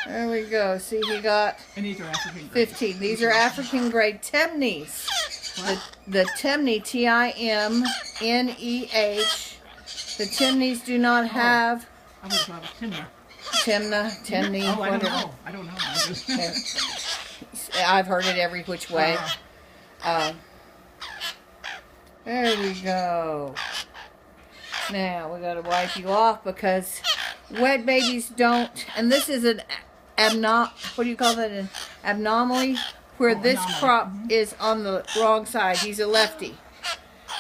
There we go. See, he got And these are African grade. 15. These are African grade Timneas. The Timney, Timneh. The Timneas do not have. I would have Timna. Timney. Oh, I don't know. I don't know. I'm just... I've heard it every which way. There we go. Now we got to wipe you off because wet babies don't. And this is an what do you call that? An anomaly, where this crop is on the wrong side. He's a lefty.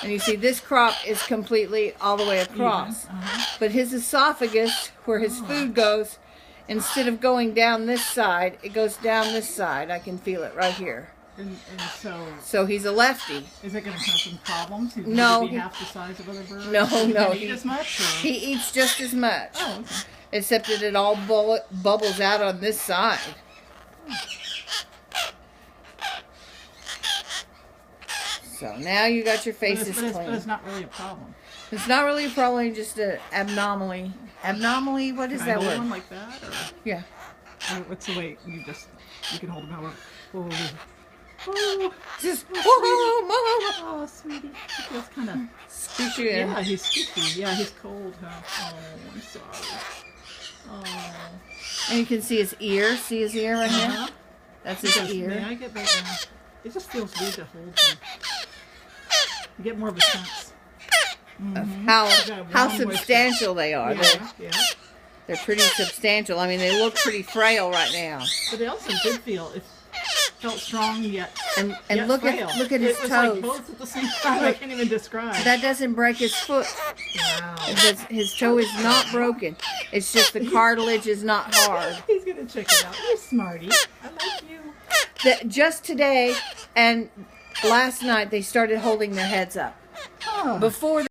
And you see this crop is completely all the way across. But his esophagus, where his food goes, instead of going down this side, it goes down this side. I can feel it right here. And so he's a lefty. Is it going to have some problems? He's no. Going to be half the size of other birds? No. He eat as much? Or? He eats just as much. Oh, okay. Except that it all bubbles out on this side. So now you got your faces clean. But it's not really a problem. It's not really a problem, just an anomaly. Anomaly? What is that word? Can I hold one like that? Or? Yeah. What's the way you can hold them however? Just oh, sweetie. He feels kind of squishy. Yeah, he's squishy. Yeah, he's cold, huh? Oh, I'm sorry. Oh. And you can see his ear. See his ear right here? That's his ear. May I get that down? It just feels weird to hold him. You get more of a sense of how substantial they are. Yeah. They're pretty substantial. I mean, they look pretty frail right now. But they also did feel it felt strong yet look frail. Look at his toes. Like both at the same time. I can't even describe. That doesn't break his foot. Wow. His toe is not broken. It's just the cartilage is not hard. He's gonna check it out. You're smarty. I like you. Just today and last night they started holding their heads up. Huh. Before